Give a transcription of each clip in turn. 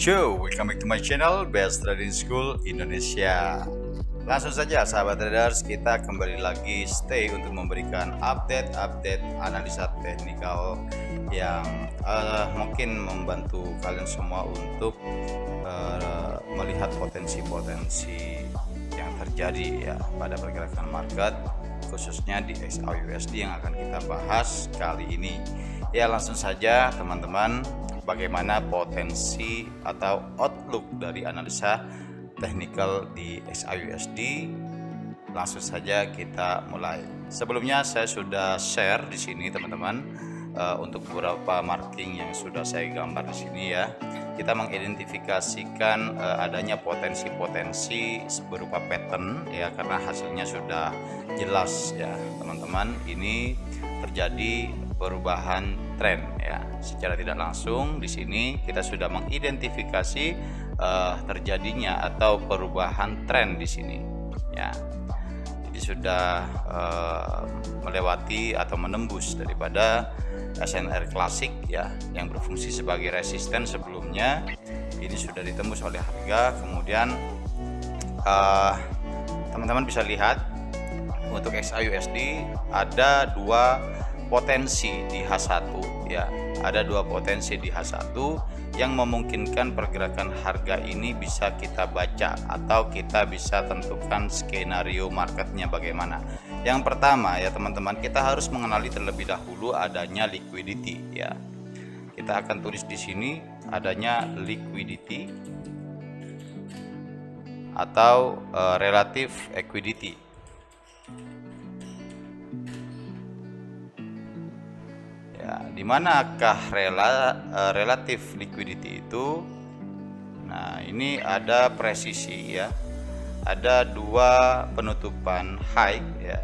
Yo, welcome back to my channel Best Trading School Indonesia. Langsung saja sahabat traders, kita kembali lagi stay untuk memberikan update analisa teknikal yang mungkin membantu kalian semua untuk melihat potensi-potensi yang terjadi ya pada pergerakan market, khususnya di XAUUSD yang akan kita bahas kali ini. Ya, langsung saja teman-teman, bagaimana potensi atau outlook dari analisa teknikal di XAUUSD. Langsung saja kita mulai. Sebelumnya saya sudah share di sini teman-teman untuk beberapa marking yang sudah saya gambar di sini ya. Kita mengidentifikasikan adanya potensi-potensi berupa pattern ya, karena hasilnya sudah jelas ya teman-teman. Ini terjadi perubahan tren ya. Secara tidak langsung di sini kita sudah mengidentifikasi terjadinya atau perubahan tren di sini ya. Jadi sudah melewati atau menembus daripada SNR klasik ya, yang berfungsi sebagai resisten sebelumnya. Ini sudah ditembus oleh harga. Kemudian teman-teman bisa lihat untuk XAUUSD ada dua potensi di H1 ya. Ada dua potensi di H1 yang memungkinkan pergerakan harga ini bisa kita baca atau kita bisa tentukan skenario marketnya bagaimana. Yang pertama ya teman-teman, kita harus mengenali terlebih dahulu adanya liquidity ya. Kita akan tulis di sini adanya liquidity atau relative equity. Ya, dimanakah relatif liquidity itu? Nah, ini ada presisi ya. Ada dua penutupan high ya,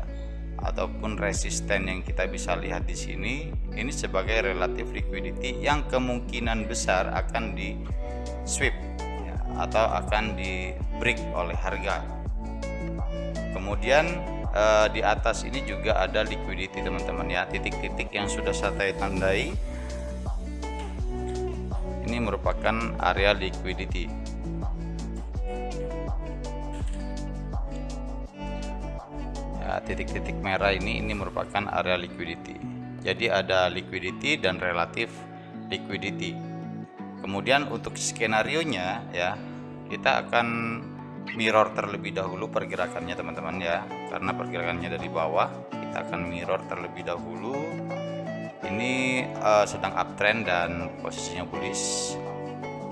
ataupun resisten yang kita bisa lihat di sini. Ini sebagai relative liquidity yang kemungkinan besar akan di sweep ya, atau akan di break oleh harga. Kemudian di atas ini juga ada liquidity teman-teman ya, titik-titik yang sudah saya tandai ini merupakan area liquidity. Ya, titik-titik merah ini merupakan area liquidity. Jadi ada liquidity dan relative liquidity. Kemudian untuk skenario nya ya, kita akan mirror terlebih dahulu pergerakannya teman-teman ya, karena pergerakannya dari bawah. Kita akan mirror terlebih dahulu. Ini sedang uptrend dan posisinya bullish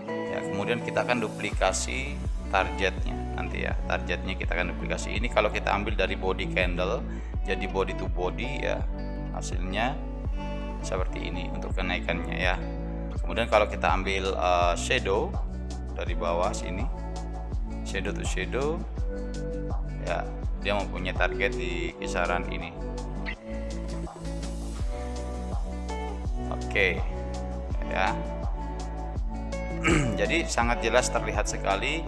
ya. Kemudian kita akan duplikasi targetnya nanti ya. Targetnya kita akan duplikasi. Ini kalau kita ambil dari body candle, jadi body to body ya, hasilnya seperti ini untuk kenaikannya ya. Kemudian kalau kita ambil shadow dari bawah sini, shadow to shadow ya, dia mempunyai target di kisaran ini. Oke ya. Jadi sangat jelas terlihat sekali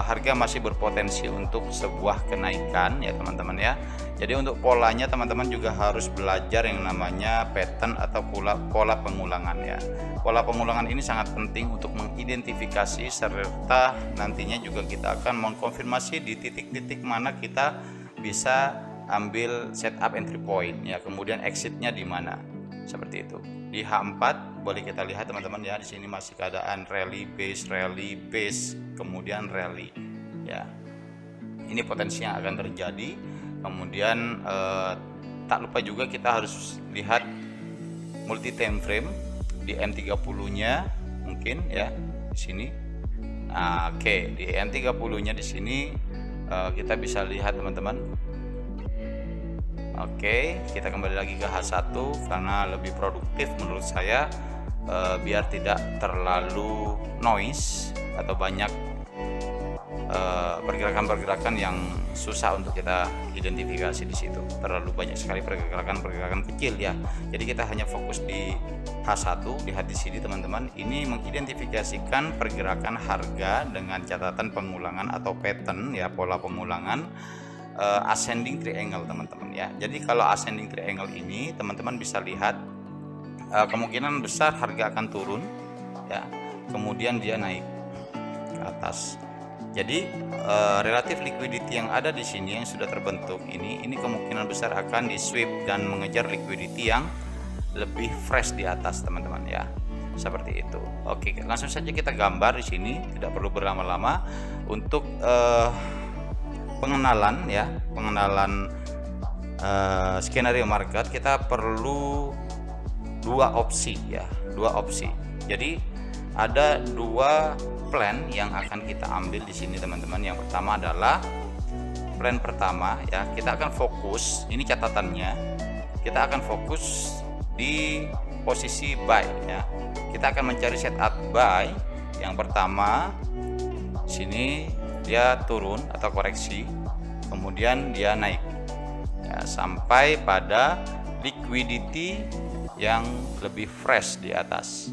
harga masih berpotensi untuk sebuah kenaikan ya teman-teman ya. Jadi untuk polanya teman-teman juga harus belajar yang namanya pattern atau pola pengulangan ya. Pola pengulangan ini sangat penting untuk mengidentifikasi, serta nantinya juga kita akan mengkonfirmasi di titik-titik mana kita bisa ambil setup entry point ya, kemudian exitnya di mana. Seperti itu. Di H4 boleh kita lihat teman-teman ya, di sini masih keadaan rally base, kemudian rally ya. Ini potensi yang akan terjadi. Kemudian tak lupa juga kita harus lihat multi time frame di M30-nya mungkin ya di sini. Nah, oke, di M30-nya di sini kita bisa lihat teman-teman. Oke, kita kembali lagi ke H1 karena lebih produktif menurut saya, biar tidak terlalu noise atau banyak pergerakan-pergerakan yang susah untuk kita identifikasi di situ. Terlalu banyak sekali pergerakan-pergerakan kecil ya. Jadi kita hanya fokus di H1. Lihat di sini teman-teman, ini mengidentifikasikan pergerakan harga dengan catatan pengulangan atau pattern ya, pola pengulangan ascending triangle teman-teman ya. Jadi kalau ascending triangle ini teman-teman bisa lihat kemungkinan besar harga akan turun ya, kemudian dia naik ke atas. Jadi relatif liquidity yang ada di sini yang sudah terbentuk ini kemungkinan besar akan di sweep dan mengejar liquidity yang lebih fresh di atas, teman-teman ya. Seperti itu. Oke, langsung saja kita gambar di sini, tidak perlu berlama-lama. Untuk pengenalan ya, skenario market, kita perlu dua opsi ya, dua opsi. Jadi ada dua plan yang akan kita ambil di sini, teman-teman. Yang pertama adalah plan pertama ya, kita akan fokus, ini catatannya, kita akan fokus di posisi buy ya. Kita akan mencari setup buy yang pertama. Sini dia turun atau koreksi, kemudian dia naik ya, sampai pada liquidity yang lebih fresh di atas.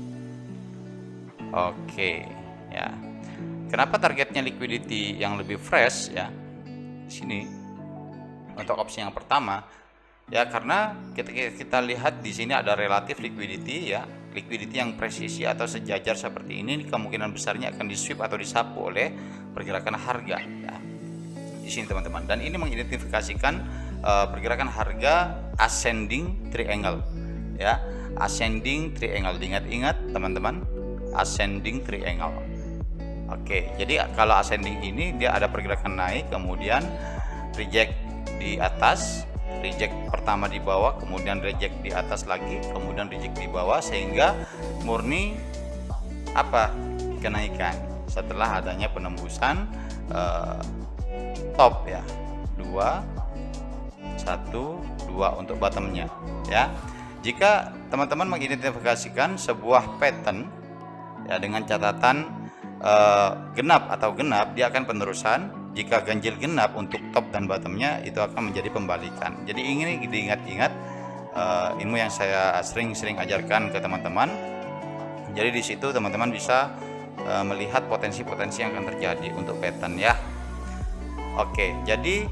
Oke ya. Kenapa targetnya liquidity yang lebih fresh ya? Di sini untuk opsi yang pertama ya, karena kita lihat di sini ada relatif liquidity ya, liquidity yang presisi atau sejajar seperti ini kemungkinan besarnya akan di sweep atau disapu oleh pergerakan harga ya. Di sini, teman-teman, dan ini mengidentifikasikan pergerakan harga ascending triangle ya, ascending triangle. Ingat-ingat, teman-teman, ascending triangle. Oke, jadi kalau ascending ini dia ada pergerakan naik, kemudian reject di atas, reject pertama di bawah, kemudian reject di atas lagi, kemudian reject di bawah, sehingga murni apa? Kenaikan setelah adanya penembusan top ya, 2 1 2 untuk bottomnya ya. Jika teman-teman mengidentifikasikan sebuah pattern ya dengan catatan genap atau genap, dia akan penerusan. Jika ganjil genap untuk top dan bottomnya, itu akan menjadi pembalikan. Jadi ini diingat-ingat ilmu yang saya sering-sering ajarkan ke teman-teman. Jadi di situ teman-teman bisa melihat potensi-potensi yang akan terjadi untuk pattern ya. Oke, jadi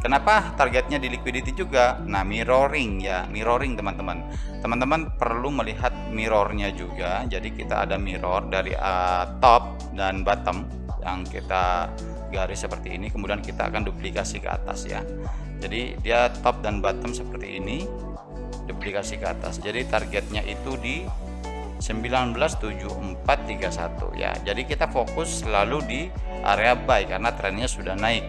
kenapa targetnya di liquidity juga? Nah, mirroring ya, mirroring teman-teman. Teman-teman perlu melihat mirrornya juga. Jadi kita ada mirror dari top dan bottom yang kita garis seperti ini, kemudian kita akan duplikasi ke atas ya. Jadi dia top dan bottom seperti ini, duplikasi ke atas. Jadi targetnya itu di 197431 ya. Jadi kita fokus selalu di area buy karena trennya sudah naik.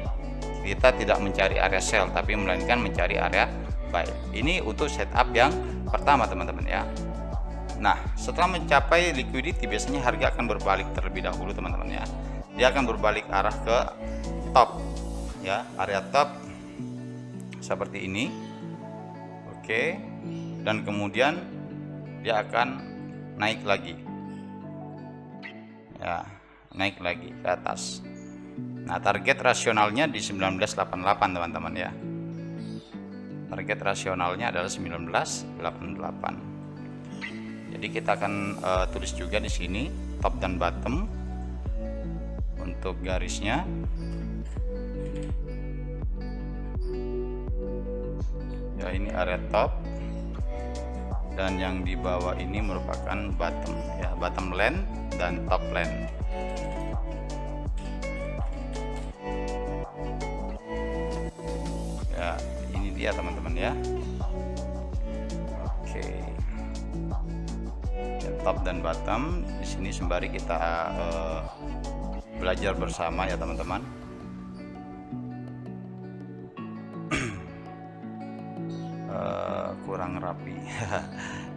Kita tidak mencari area sell, tapi melainkan mencari area buy. Ini untuk setup yang pertama, teman-teman ya. Nah, setelah mencapai liquidity, biasanya harga akan berbalik terlebih dahulu, teman-teman ya. Dia akan berbalik arah ke top ya, area top seperti ini. Oke, dan kemudian dia akan naik lagi ya, naik lagi ke atas. Nah, target rasionalnya di 1988, teman-teman ya. Target rasionalnya adalah 1988. Jadi kita akan tulis juga di sini top dan bottom untuk garisnya. Ya, ini area top dan yang di bawah ini merupakan bottom ya, bottom line dan top line. Ya, ini dia teman-teman ya. Oke. Ya, top dan bottom di sini sembari kita belajar bersama ya teman-teman. Kurang rapi.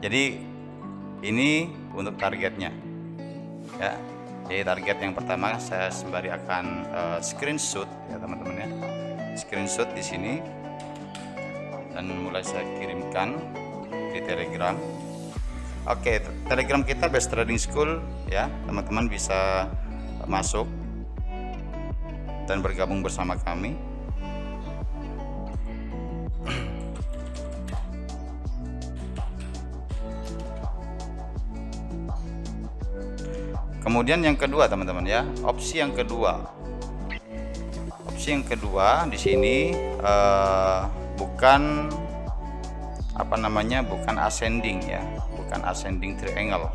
Jadi ini untuk targetnya ya. Jadi target yang pertama saya sembari akan screenshot ya teman-teman ya. Screenshot di sini dan mulai saya kirimkan di Telegram. Oke, Telegram kita Best Trading School ya. Teman-teman bisa masuk dan bergabung bersama kami. Kemudian yang kedua, teman-teman ya, opsi yang kedua. Opsi yang kedua di sini bukan apa namanya, bukan ascending ya, bukan ascending triangle,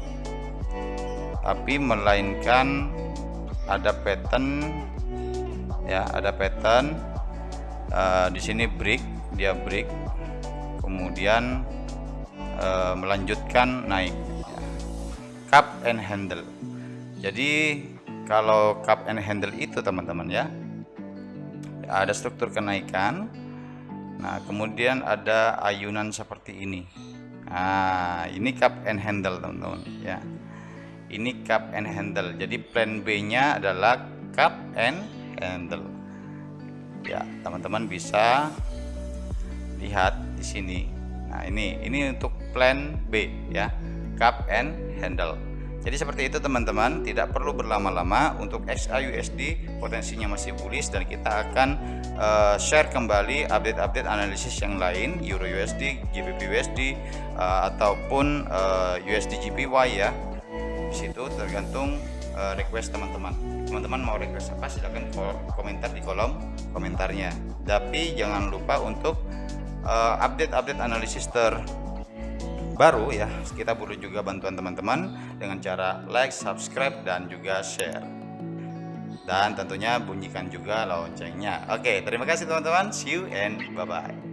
tapi melainkan ada pattern ya, ada pattern di sini break, dia break, kemudian melanjutkan naik ya. Cup and handle. Jadi kalau cup and handle itu teman-teman ya, ada struktur kenaikan. Nah, kemudian ada ayunan seperti ini. Nah, ini cup and handle teman-teman ya. Ini cup and handle. Jadi plan B-nya adalah cup and handle. Ya, teman-teman bisa lihat di sini. Nah, ini untuk plan B ya, cup and handle. Jadi seperti itu teman-teman, tidak perlu berlama-lama. Untuk XAUSD potensinya masih bullish, dan kita akan share kembali update-update analisis yang lain, Euro USD, GBP USD, ataupun USD JPY ya. Di situ tergantung request teman-teman. Teman-teman mau request apa, silahkan komentar di kolom komentarnya. Tapi jangan lupa untuk update-update analisis baru ya, kita butuh juga bantuan teman-teman dengan cara like, subscribe, dan juga share, dan tentunya bunyikan juga loncengnya. Oke, terima kasih teman-teman, see you and bye bye.